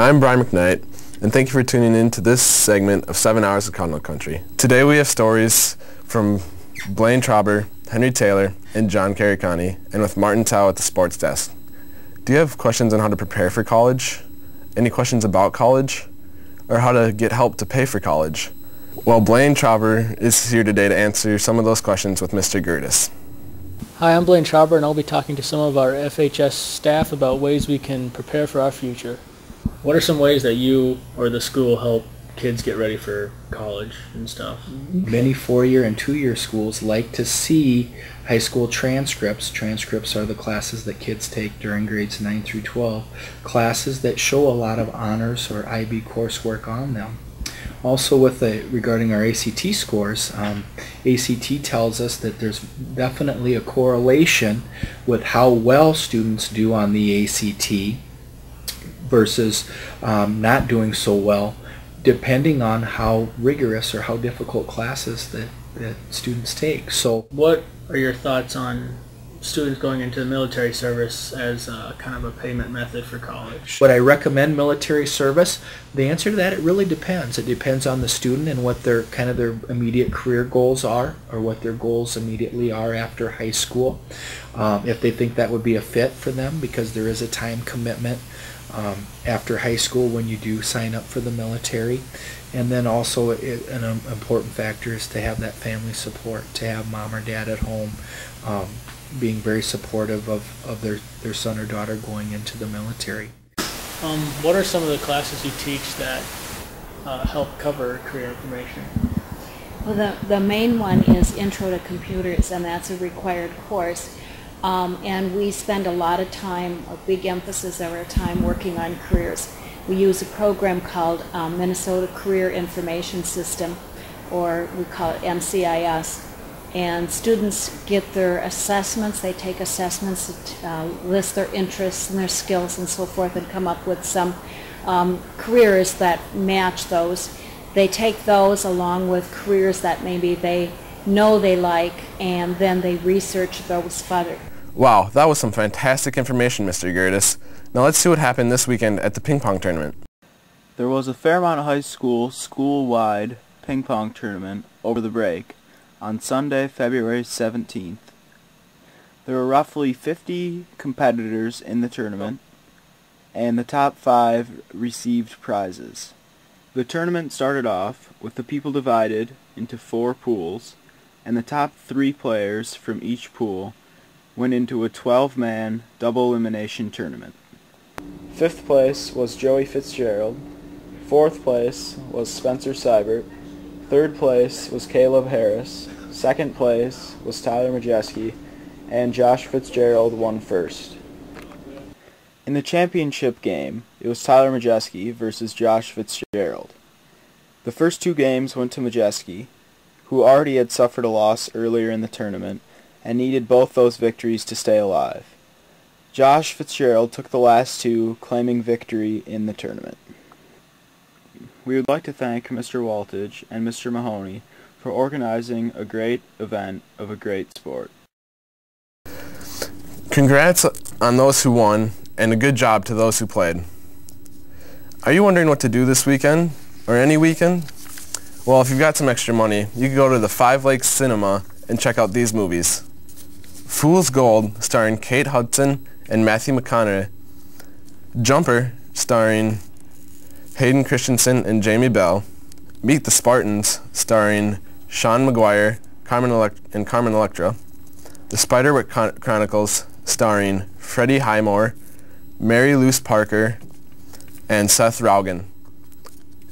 I'm Brian McKnight, and thank you for tuning in to this segment of 7 Hours of Cardinal Country. Today we have stories from Blaine Trauber, Henry Taylor, and John Carricani, and with Martin Tao at the sports desk. Do you have questions on how to prepare for college? Any questions about college? Or how to get help to pay for college? Well, Blaine Trauber is here today to answer some of those questions with Mr. Gertis. Hi, I'm Blaine Trauber, and I'll be talking to some of our FHS staff about ways we can prepare for our future. What are some ways that you or the school help kids get ready for college and stuff? Many 4-year and 2-year schools like to see high school transcripts. Transcripts are the classes that kids take during grades 9 through 12. Classes that show a lot of honors or IB coursework on them. Also regarding our ACT scores, ACT tells us that there's definitely a correlation with how well students do on the ACT versus not doing so well, depending on how rigorous or how difficult classes that students take. So, what are your thoughts on students going into the military service as kind of a payment method for college? Would I recommend military service? The answer to that, it really depends. It depends on the student and what their immediate career goals are, or what their goals immediately are after high school. If they think that would be a fit for them, because there is a time commitment after high school when you do sign up for the military. And then also an important factor is to have that family support, to have mom or dad at home being very supportive of their son or daughter going into the military. What are some of the classes you teach that help cover career information? Well, the main one is Intro to Computers, and that's a required course. And we spend a lot of time, a big emphasis of our time, working on careers. We use a program called Minnesota Career Information System, or we call it MCIS. And students get their assessments. They take assessments that list their interests and their skills and so forth, and come up with some careers that match those. They take those along with careers that maybe they know they like, and then they research those further. Wow, that was some fantastic information, Mr. Gertis. Now let's see what happened this weekend at the ping pong tournament. There was a Fairmont High School school-wide ping pong tournament over the break on Sunday, February 17th. There were roughly 50 competitors in the tournament, and the top 5 received prizes. The tournament started off with the people divided into 4 pools, and the top 3 players from each pool went into a 12-man double elimination tournament. 5th place was Joey Fitzgerald, 4th place was Spencer Seibert, 3rd place was Caleb Harris, 2nd place was Tyler Majeski, and Josh Fitzgerald won first. In the championship game, it was Tyler Majeski versus Josh Fitzgerald. The first 2 games went to Majeski, who already had suffered a loss earlier in the tournament and needed both those victories to stay alive. Josh Fitzgerald took the last 2, claiming victory in the tournament. We would like to thank Mr. Waltage and Mr. Mahoney for organizing a great event of a great sport. Congrats on those who won, and a good job to those who played. Are you wondering what to do this weekend, or any weekend? Well, if you've got some extra money, you can go to the 5 Lakes Cinema and check out these movies. Fool's Gold, starring Kate Hudson and Matthew McConaughey. Jumper, starring Hayden Christensen and Jamie Bell. Meet the Spartans, starring Sean Maguire and Carmen Electra. The Spiderwick Chronicles, starring Freddie Highmore, Mary Luce Parker, and Seth Rogen.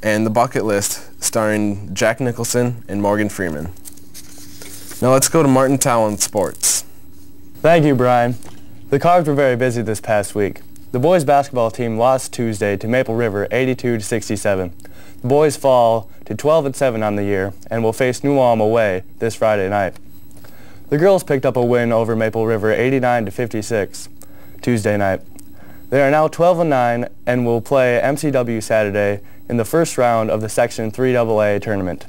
And The Bucket List, starring Jack Nicholson and Morgan Freeman. Now let's go to Martin Tao on sports. Thank you, Brian. The Cards were very busy this past week. The boys basketball team lost Tuesday to Maple River 82-67. The boys fall to 12-7 on the year and will face New Ulm away this Friday night. The girls picked up a win over Maple River 89-56 Tuesday night. They are now 12-9 and will play MCW Saturday in the first round of the Section 3AA tournament.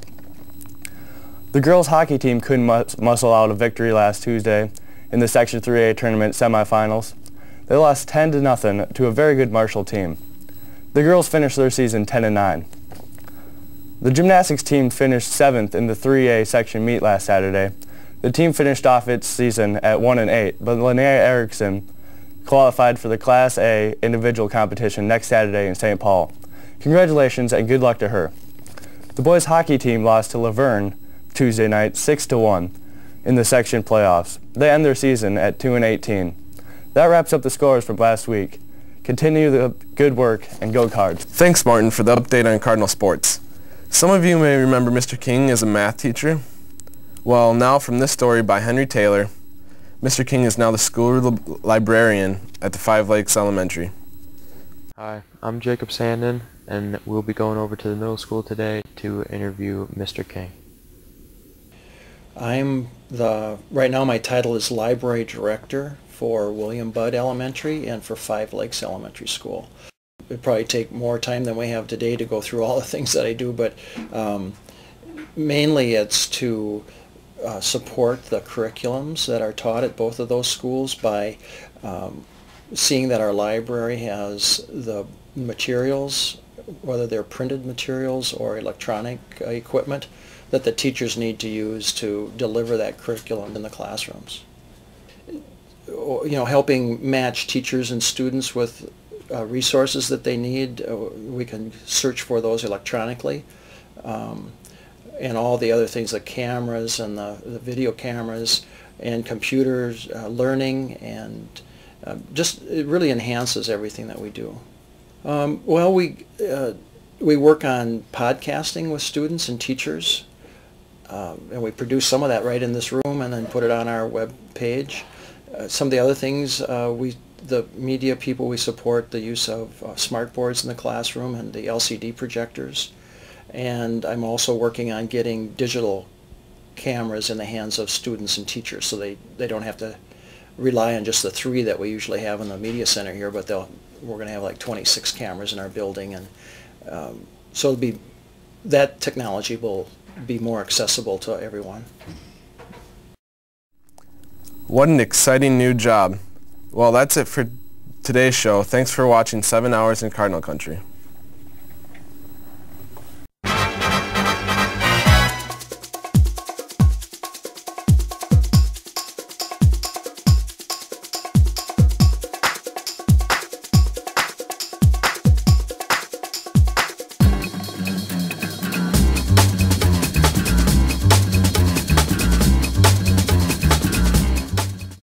The girls hockey team couldn't muscle out a victory last Tuesday in the Section 3A tournament semifinals. They lost 10-0 to a very good Marshall team. The girls finished their season 10-9. The gymnastics team finished 7th in the 3A section meet last Saturday. The team finished off its season at 1-8, but Linnea Erickson qualified for the Class A individual competition next Saturday in St. Paul. Congratulations and good luck to her. The boys hockey team lost to Laverne Tuesday night 6-1 in the section playoffs. They end their season at 2-18. That wraps up the scores from last week. Continue the good work and go Cards. Thanks, Martin, for the update on Cardinal sports. Some of you may remember Mr. King as a math teacher. Well, now from this story by Henry Taylor, Mr. King is now the school librarian at the Five Lakes Elementary. Hi, I'm Jacob Sandin, and we'll be going over to the middle school today to interview Mr. King. Right now my title is Library Director for William Budd Elementary and for Five Lakes Elementary School. It would probably take more time than we have today to go through all the things that I do, but mainly it's to support the curriculums that are taught at both of those schools by seeing that our library has the materials, whether they're printed materials or electronic equipment, that the teachers need to use to deliver that curriculum in the classrooms. You know, helping match teachers and students with resources that they need. We can search for those electronically. And all the other things, the cameras and the video cameras and computers, learning, and just it really enhances everything that we do. Well, we work on podcasting with students and teachers, and we produce some of that right in this room and then put it on our web page. Some of the other things, the media people, we support the use of smartboards in the classroom and the LCD projectors. And I'm also working on getting digital cameras in the hands of students and teachers so they don't have to rely on just the 3 that we usually have in the media center here, but we're going to have like 26 cameras in our building, and so that technology will be more accessible to everyone. What an exciting new job. Well, that's it for today's show. Thanks for watching 7 Hours in Cardinal Country.